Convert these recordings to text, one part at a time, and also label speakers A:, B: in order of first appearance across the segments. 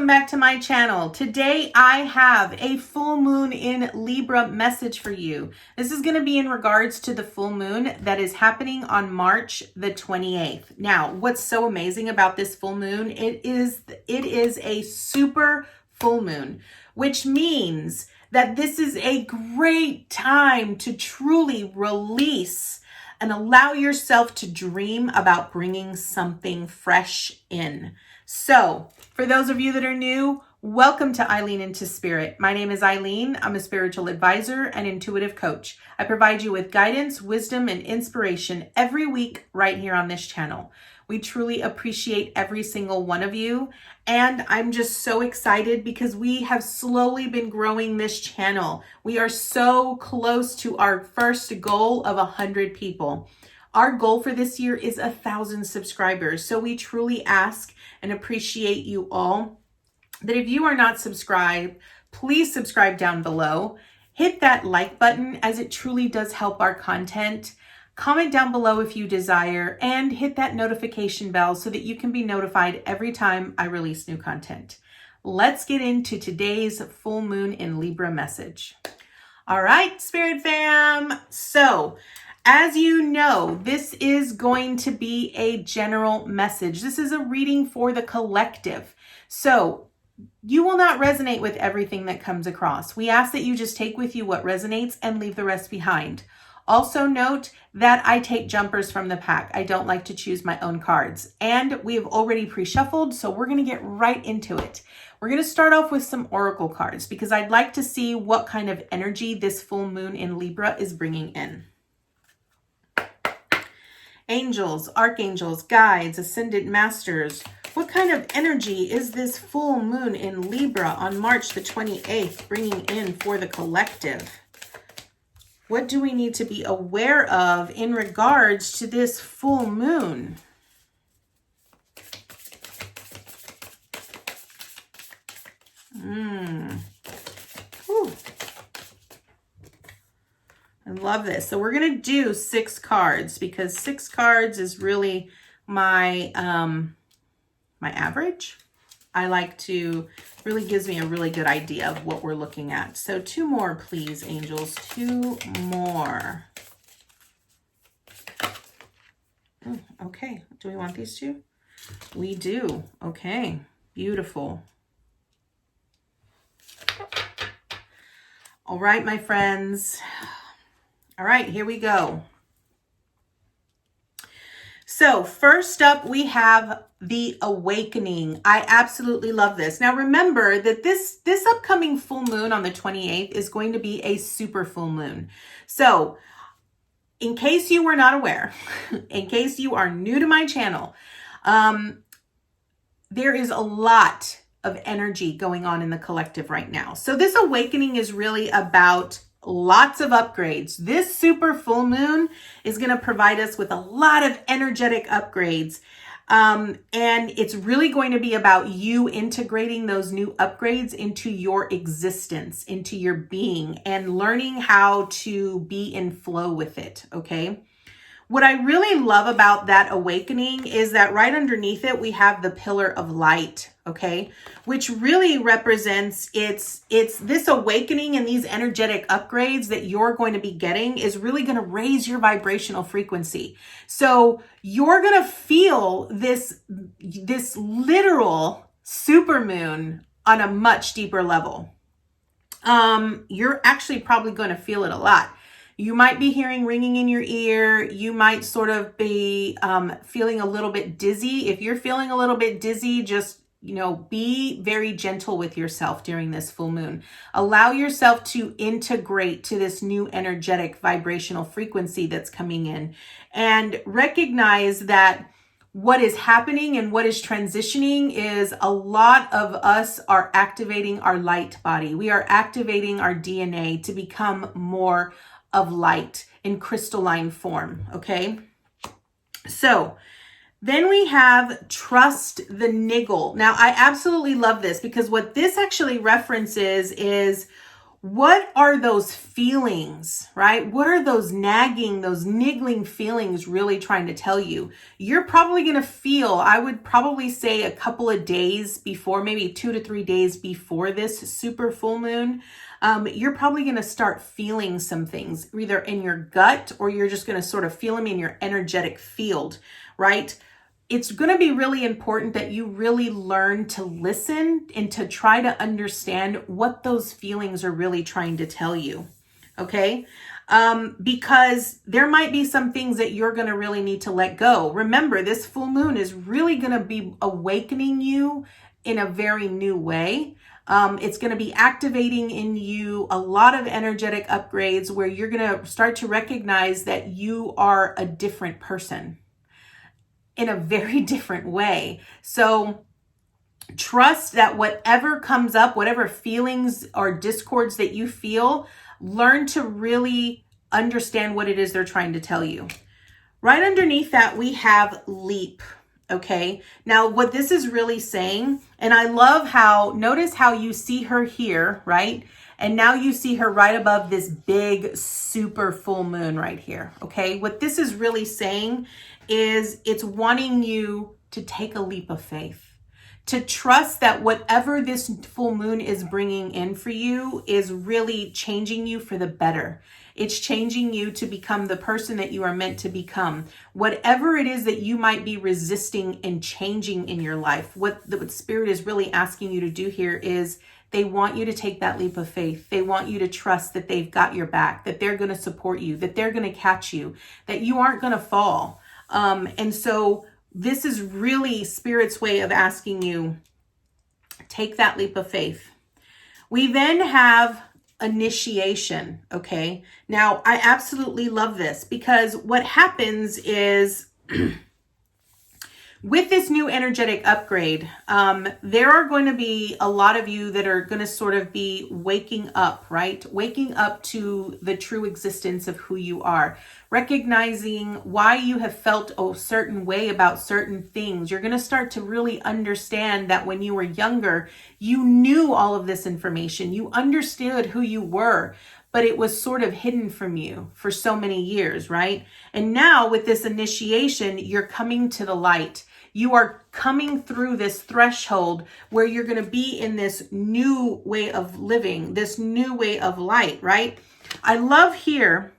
A: welcome back to my channel. Today I have a full moon in Libra message for you. This is going to be in regards to the full moon that is happening on March the 28th. Now, what's so amazing about this full moon, it is a super full moon, which means that this is a great time to truly release and allow yourself to dream about bringing something fresh in. So, for those of you that are new, welcome to Eileen Into Spirit. My name is Eileen. I'm a spiritual advisor and intuitive coach. I provide you with guidance, wisdom, and inspiration every week right here on this channel. We truly appreciate every single one of you. And I'm just so excited because we have slowly been growing this channel. We are so close to our first goal of 100 people. Our goal for this year is 1,000 subscribers. So we truly ask and appreciate you all that if you are not subscribed, please subscribe down below. Hit that like button as it truly does help our content. Comment down below if you desire and hit that notification bell so that you can be notified every time I release new content. Let's get into today's full moon in Libra message. All right, Spirit fam. So, as you know, this is going to be a general message. This is a reading for the collective. So you will not resonate with everything that comes across. We ask that you just take with you what resonates and leave the rest behind. Also note that I take jumpers from the pack. I don't like to choose my own cards. And we have already pre-shuffled, so we're going to get right into it. We're going to start off with some oracle cards because I'd like to see what kind of energy this full moon in Libra is bringing in. Angels, archangels, guides, ascended masters. What kind of energy is this full moon in Libra on March the 28th bringing in for the collective? What do we need to be aware of in regards to this full moon? Whew. I love this. So we're going to do 6 cards because 6 cards is really my my average. I like to, really gives me a really good idea of what we're looking at. So 2 more, please, angels. 2 more. Okay. Do we want these 2? We do. Okay. Beautiful. All right, my friends. All right, here we go. So first up, we have the awakening. I absolutely love this. Now remember that this upcoming full moon on the 28th is going to be a super full moon. So in case you were not aware, in case you are new to my channel, there is a lot of energy going on in the collective right now. So this awakening is really about lots of upgrades. This super full moon is going to provide us with a lot of energetic upgrades. And it's really going to be about you integrating those new upgrades into your existence, into your being, and learning how to be in flow with it. Okay. What I really love about that awakening is that right underneath it, we have the pillar of light, okay, which really represents it's this awakening and these energetic upgrades that you're going to be getting is really going to raise your vibrational frequency. So you're going to feel this literal supermoon on a much deeper level. You're actually probably going to feel it a lot. You might be hearing ringing in your ear. You might sort of be feeling a little bit dizzy. If you're feeling a little bit dizzy, just, be very gentle with yourself during this full moon. Allow yourself to integrate to this new energetic vibrational frequency that's coming in, and recognize that what is happening and what is transitioning is a lot of us are activating our light body. We are activating our DNA to become more of light in crystalline form. Okay. So then we have trust the niggle. Now I absolutely love this because what this actually references is what are those feelings, right? What are those nagging, those niggling feelings really trying to tell you? You're probably going to feel, I would probably say a couple of days before, maybe 2 to 3 days before this super full moon, you're probably going to start feeling some things either in your gut, or you're just going to sort of feel them in your energetic field, right? It's going to be really important that you really learn to listen and to try to understand what those feelings are really trying to tell you. Okay. Because there might be some things that you're going to really need to let go. Remember, this full moon is really going to be awakening you in a very new way. It's going to be activating in you a lot of energetic upgrades where you're going to start to recognize that you are a different person in a very different way. So trust that whatever comes up, whatever feelings or discords that you feel, learn to really understand what it is they're trying to tell you. Right underneath that, we have leap. Okay. Now what this is really saying, and I love how, notice how you see her here, right? And now you see her right above this big super full moon right here. Okay. What this is really saying is it's wanting you to take a leap of faith, to trust that whatever this full moon is bringing in for you is really changing you for the better. It's changing you to become the person that you are meant to become. Whatever it is that you might be resisting and changing in your life, what Spirit is really asking you to do here is they want you to take that leap of faith. They want you to trust that they've got your back, that they're going to support you, that they're going to catch you, that you aren't going to fall. And so this is really Spirit's way of asking you, take that leap of faith. We then have initiation. Okay. Now I absolutely love this because what happens is with this new energetic upgrade, there are going to be a lot of you that are going to sort of be waking up, right? Waking up to the true existence of who you are, recognizing why you have felt a certain way about certain things. You're going to start to really understand that when you were younger, you knew all of this information. You understood who you were, but it was sort of hidden from you for so many years, right? And now with this initiation, you're coming to the light. You are coming through this threshold where you're going to be in this new way of living, this new way of light, right? I love here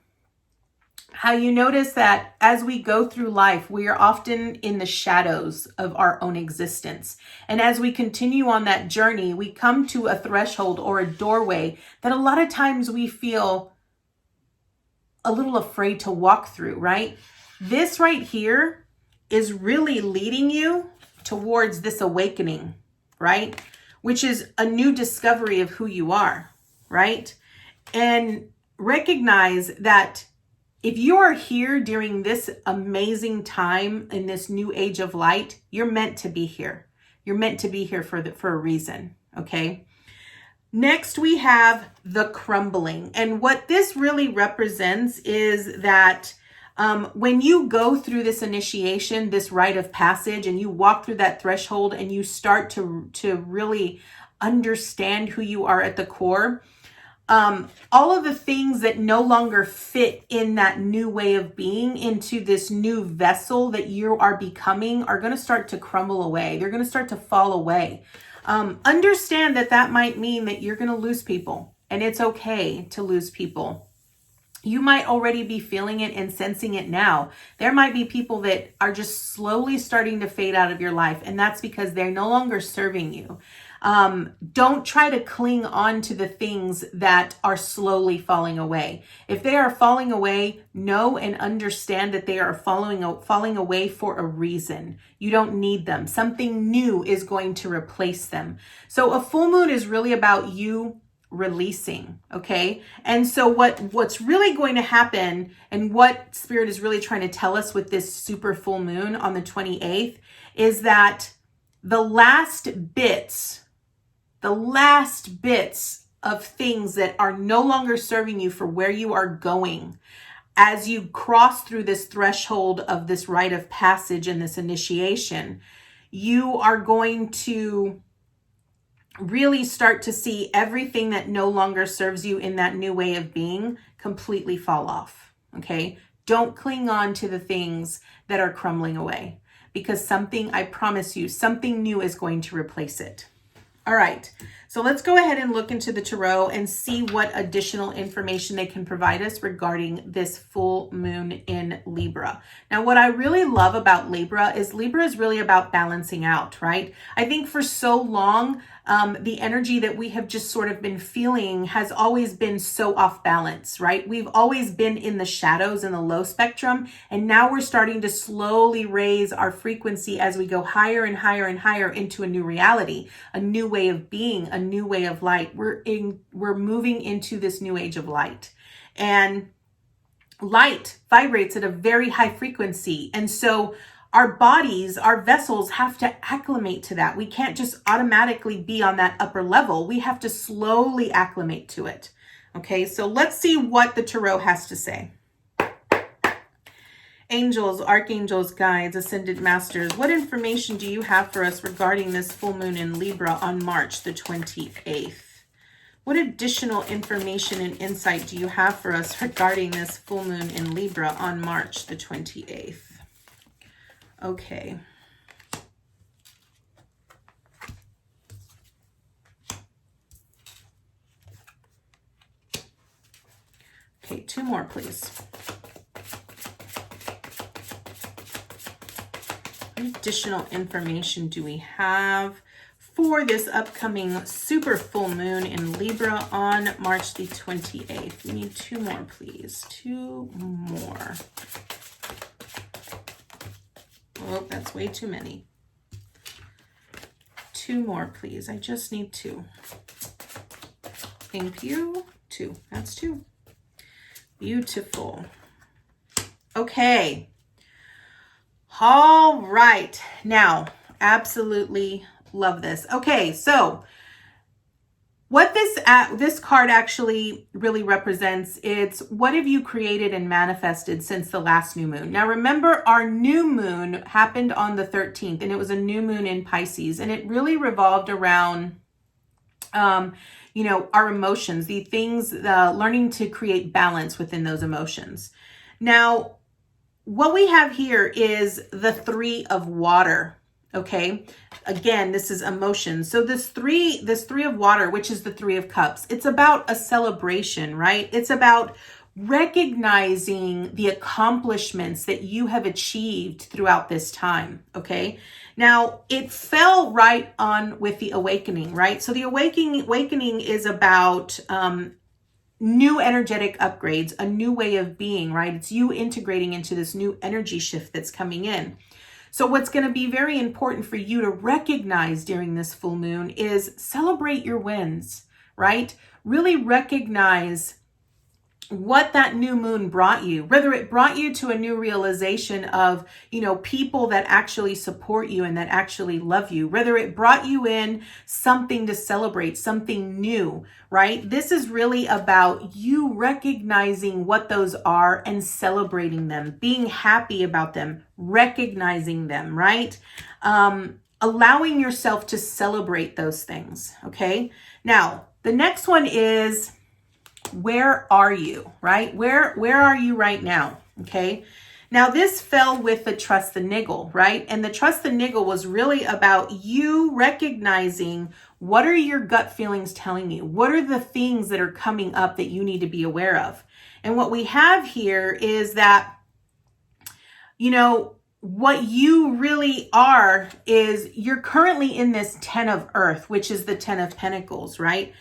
A: how you notice that as we go through life, we are often in the shadows of our own existence. And as we continue on that journey, we come to a threshold or a doorway that a lot of times we feel a little afraid to walk through, right? This right here is really leading you towards this awakening, right? Which is a new discovery of who you are, right? And recognize that if you are here during this amazing time in this new age of light, you're meant to be here. You're meant to be here for a reason, okay? Next, we have the crumbling. And what this really represents is that when you go through this initiation, this rite of passage, and you walk through that threshold and you start to really understand who you are at the core, all of the things that no longer fit in that new way of being into this new vessel that you are becoming are going to start to crumble away. They're going to start to fall away. Understand that that might mean that you're going to lose people, and it's okay to lose people. You might already be feeling it and sensing it now. There might be people that are just slowly starting to fade out of your life, and that's because they're no longer serving you. Don't try to cling on to the things that are slowly falling away. If they are falling away, know and understand that they are falling away for a reason. You don't need them. Something new is going to replace them. So a full moon is really about you releasing, okay? And so what's really going to happen, and what Spirit is really trying to tell us with this super full moon on the 28th, is that the last bits of things that are no longer serving you for where you are going, as you cross through this threshold of this rite of passage and this initiation, you are going to really start to see everything that no longer serves you in that new way of being completely fall off. Okay. Don't cling on to the things that are crumbling away, because something, I promise you, something new is going to replace it. All right, so let's go ahead and look into the tarot and see what additional information they can provide us regarding this full moon in Libra. Now, what I really love about Libra is really about balancing out, right? I think for so long, the energy that we have just sort of been feeling has always been so off balance, right? We've always been in the shadows in the low spectrum, and now we're starting to slowly raise our frequency as we go higher and higher and higher into a new reality, a new way of being, a new way of light. We're moving into this new age of light, and light vibrates at a very high frequency. And so our bodies, our vessels have to acclimate to that. We can't just automatically be on that upper level. We have to slowly acclimate to it. Okay, so let's see what the tarot has to say. Angels, archangels, guides, ascended masters, what information do you have for us regarding this full moon in Libra on March the 28th? What additional information and insight do you have for us regarding this full moon in Libra on March the 28th? Okay. Okay, two more, please. What additional information do we have for this upcoming super full moon in Libra on March the 28th? We need two more, please. Two more. Oh, that's way too many. Two more, please. I just need two. Thank you. Two. That's two. Beautiful. Okay. All right. Now, absolutely love this. Okay, so what this card actually really represents, it's what have you created and manifested since the last new moon. Now remember, our new moon happened on the 13th, and it was a new moon in Pisces, and it really revolved around our emotions, the things, learning to create balance within those emotions. Now, what we have here is the Three of Water. Okay. Again, this is emotions. So this three of water, which is the Three of Cups, it's about a celebration, right? It's about recognizing the accomplishments that you have achieved throughout this time. Okay. Now it fell right on with the awakening, right? So the awakening is about, new energetic upgrades, a new way of being, right? It's you integrating into this new energy shift that's coming in. So what's going to be very important for you to recognize during this full moon is celebrate your wins, right? Really recognize what that new moon brought you, whether it brought you to a new realization of, people that actually support you and that actually love you, whether it brought you in something to celebrate, something new, right? This is really about you recognizing what those are and celebrating them, being happy about them, recognizing them, right? Allowing yourself to celebrate those things. Okay. Now, the next one is, where are you, right? Where are you right now? Okay. Now this fell with the trust the niggle, right? And the trust the niggle was really about you recognizing what are your gut feelings telling you? What are the things that are coming up that you need to be aware of? And what we have here is that, what you really are is you're currently in this 10 of Earth, which is the 10 of Pentacles, right?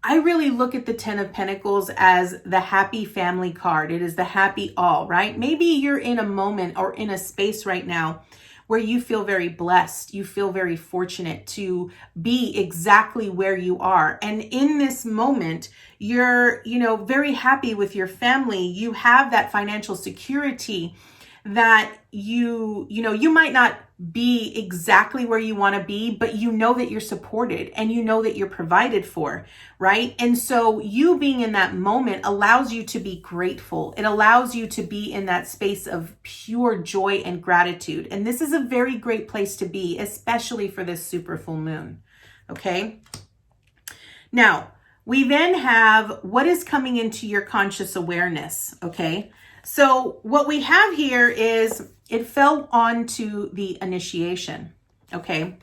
A: I really look at the 10 of Pentacles as the happy family card. It is the happy all, right? Maybe you're in a moment or in a space right now where you feel very blessed. You feel very fortunate to be exactly where you are. And in this moment, you're, very happy with your family. You have that financial security that you might not be exactly where you want to be, but you know that you're supported and you know that you're provided for, right? And so you being in that moment allows you to be grateful. It allows you to be in that space of pure joy and gratitude. And this is a very great place to be, especially for this super full moon. Okay. Now, we then have what is coming into your conscious awareness, okay? So what we have here is it fell onto the initiation, okay?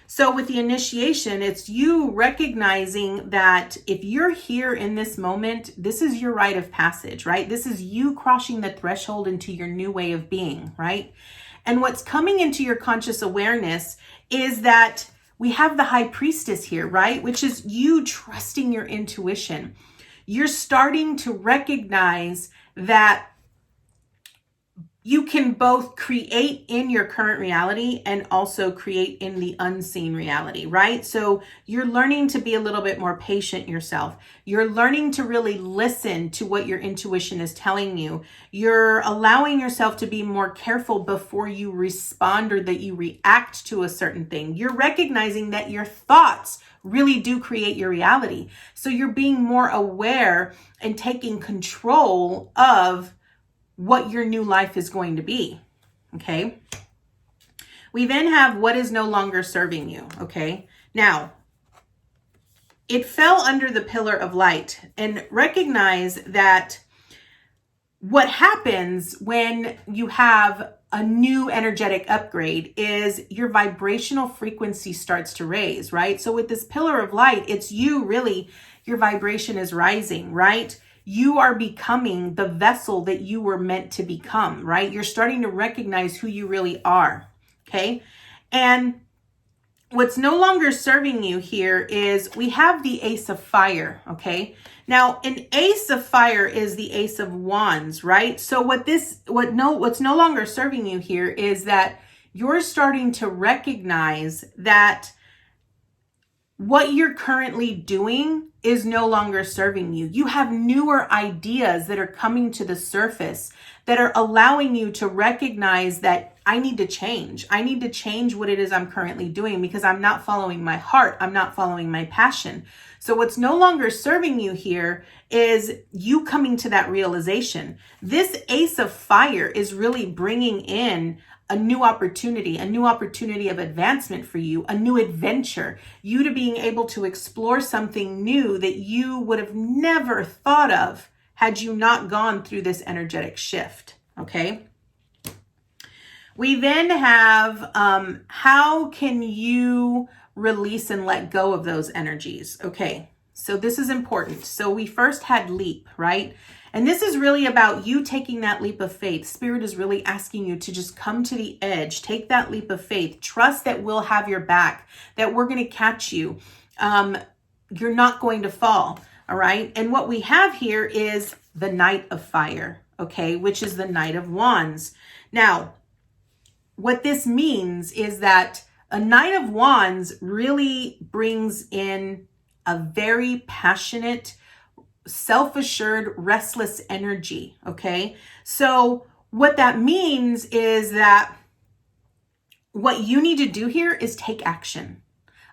A: So with the initiation, it's you recognizing that if you're here in this moment, this is your rite of passage, right? This is you crossing the threshold into your new way of being, right? And what's coming into your conscious awareness is that we have the high priestess here, right? Which is you trusting your intuition. You're starting to recognize that you can both create in your current reality and also create in the unseen reality, right? So you're learning to be a little bit more patient yourself. You're learning to really listen to what your intuition is telling you. You're allowing yourself to be more careful before you respond or that you react to a certain thing. You're recognizing that your thoughts really do create your reality. So you're being more aware and taking control of what your new life is going to be, okay? We then have what is no longer serving you, okay? Now, it fell under the pillar of light, and recognize that what happens when you have a new energetic upgrade is your vibrational frequency starts to raise, right? So with this pillar of light, it's you really, your vibration is rising, right? You are becoming the vessel that you were meant to become, right? You're starting to recognize who you really are, okay? And what's no longer serving you here is we have the Ace of Fire, okay? Now, an Ace of Fire is the Ace of Wands, right? So what's no longer serving you here is that you're starting to recognize that what you're currently doing is no longer serving you. You have newer ideas that are coming to the surface that are allowing you to recognize that I need to change. I need to change what it is I'm currently doing because I'm not following my heart. I'm not following my passion. So what's no longer serving you here is you coming to that realization. This Ace of Fire is really bringing in a new opportunity of advancement for you, a new adventure, you to being able to explore something new that you would have never thought of had you not gone through this energetic shift, okay? We then have how can you release and let go of those energies? Okay, so this is important. So we first had leap, right? And this is really about you taking that leap of faith. Spirit is really asking you to just come to the edge, take that leap of faith, trust that we'll have your back, that we're going to catch you. You're not going to fall, all right? And what we have here is the Knight of Fire, okay, which is the Knight of Wands. Now, what this means is that a Knight of Wands really brings in a very passionate, self-assured, restless energy, okay? So what that means is that what you need to do here is take action.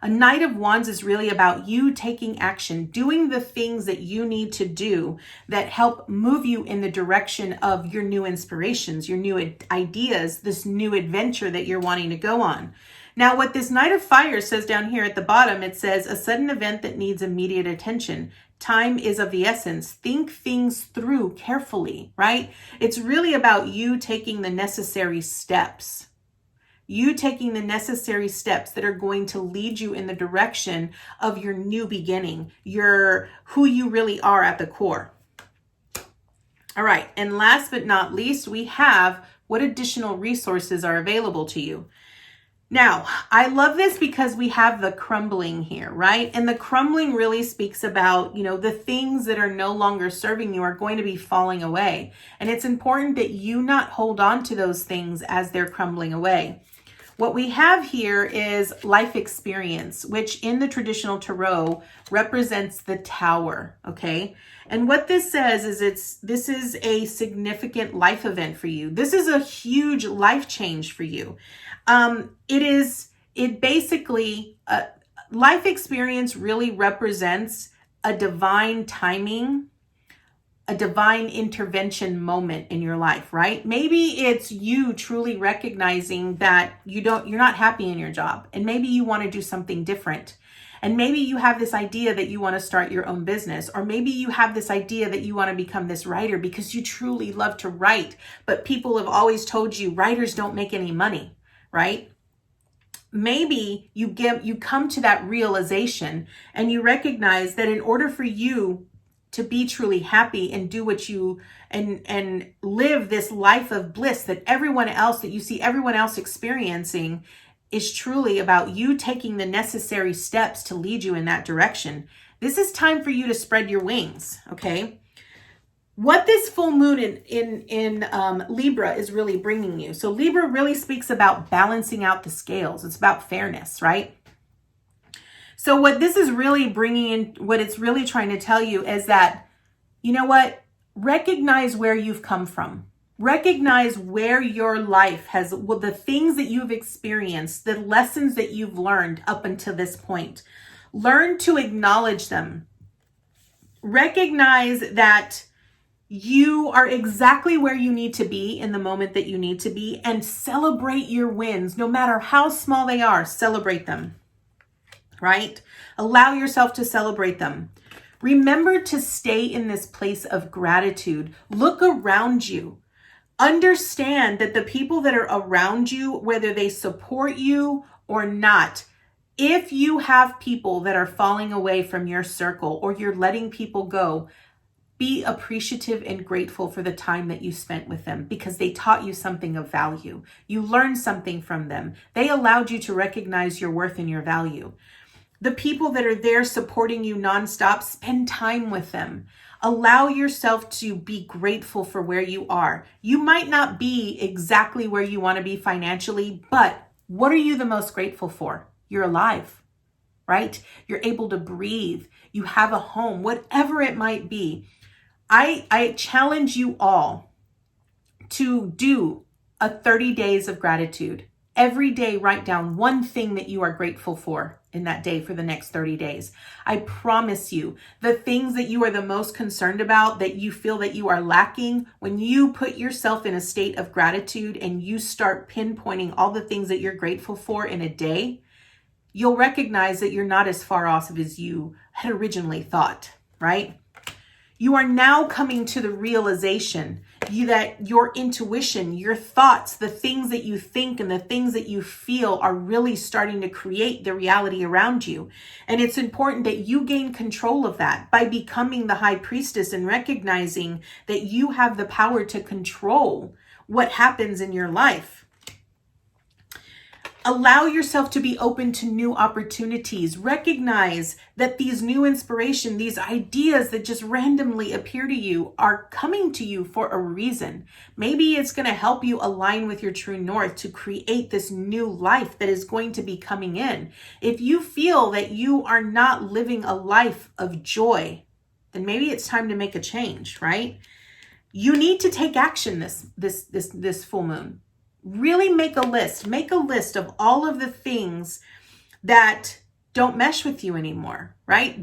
A: A Knight of Wands is really about you taking action, doing the things that you need to do that help move you in the direction of your new inspirations, your new ideas, this new adventure that you're wanting to go on. Now, what this Knight of Fire says down here at the bottom, it says a sudden event that needs immediate attention. Time is of the essence. Think things through carefully, right? It's really about you taking the necessary steps. You taking the necessary steps that are going to lead you in the direction of your new beginning, who you really are at the core. All right, and last but not least, we have what additional resources are available to you. Now, I love this because we have the crumbling here, right? And the crumbling really speaks about, the things that are no longer serving you are going to be falling away. And it's important that you not hold on to those things as they're crumbling away. What we have here is life experience, which in the traditional tarot represents the Tower, okay? And what this says is this is a significant life event for you. This is a huge life change for you. Life experience really represents a divine timing, a divine intervention moment in your life, right? Maybe it's you truly recognizing that you're not happy in your job, and maybe you want to do something different. And maybe you have this idea that you want to start your own business, or maybe you have this idea that you want to become this writer because you truly love to write, but people have always told you writers don't make any money, right? Maybe you come to that realization and you recognize that in order for you to be truly happy and do what you and live this life of bliss that you see everyone else experiencing, is truly about you taking the necessary steps to lead you in that direction. This is time for you to spread your wings, okay? What this full moon in Libra is really bringing you. So Libra really speaks about balancing out the scales. It's about fairness, right? So what this is really bringing in, what it's really trying to tell you is that, you know what? Recognize where you've come from. Recognize where your life has, well, the things that you've experienced, the lessons that you've learned up until this point. Learn to acknowledge them. Recognize that you are exactly where you need to be in the moment that you need to be, and celebrate your wins, no matter how small they are. Celebrate them, right? Allow yourself to celebrate them. Remember to stay in this place of gratitude. Look around you. Understand that the people that are around you, whether they support you or not, if you have people that are falling away from your circle or you're letting people go, be appreciative and grateful for the time that you spent with them, because they taught you something of value. You learned something from them. They allowed you to recognize your worth and your value. The people that are there supporting you nonstop, spend time with them. Allow yourself to be grateful for where you are. You might not be exactly where you want to be financially, but what are you the most grateful for? You're alive, right? You're able to breathe. You have a home, whatever it might be. I challenge you all to do a 30 days of gratitude. Every day, write down one thing that you are grateful for in that day for the next 30 days. I promise you, the things that you are the most concerned about, that you feel that you are lacking, when you put yourself in a state of gratitude and you start pinpointing all the things that you're grateful for in a day, you'll recognize that you're not as far off as you had originally thought, right? You are now coming to the realization that your intuition, your thoughts, the things that you think and the things that you feel are really starting to create the reality around you. And it's important that you gain control of that by becoming the high priestess and recognizing that you have the power to control what happens in your life. Allow yourself to be open to new opportunities. Recognize that these new inspiration, these ideas that just randomly appear to you are coming to you for a reason. Maybe it's going to help you align with your true north to create this new life that is going to be coming in. If you feel that you are not living a life of joy, then maybe it's time to make a change, right? You need to take action this full moon. Really make a list. Make a list of all of the things that don't mesh with you anymore, right?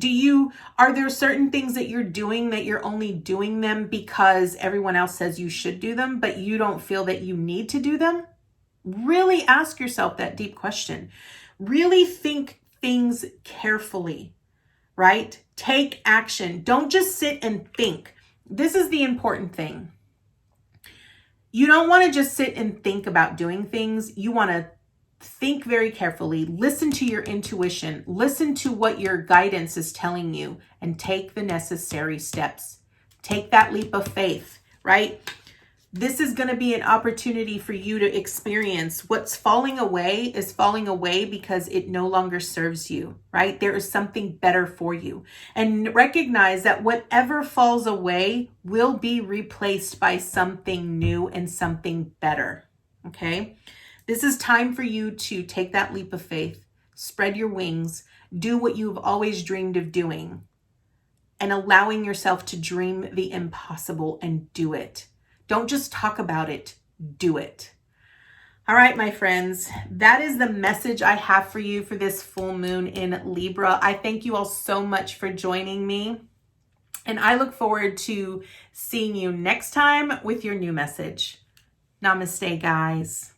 A: Are there certain things that you're doing that you're only doing them because everyone else says you should do them, but you don't feel that you need to do them? Really ask yourself that deep question. Really think things carefully, right? Take action. Don't just sit and think. This is the important thing. You don't want to just sit and think about doing things. You want to think very carefully, listen to your intuition, listen to what your guidance is telling you, and take the necessary steps. Take that leap of faith, right? This is going to be an opportunity for you to experience what's falling away is falling away because it no longer serves you, right? There is something better for you. And recognize that whatever falls away will be replaced by something new and something better, okay? This is time for you to take that leap of faith, spread your wings, do what you've always dreamed of doing, and allowing yourself to dream the impossible and do it. Don't just talk about it, do it. All right, my friends, that is the message I have for you for this full moon in Libra. I thank you all so much for joining me, and I look forward to seeing you next time with your new message. Namaste, guys.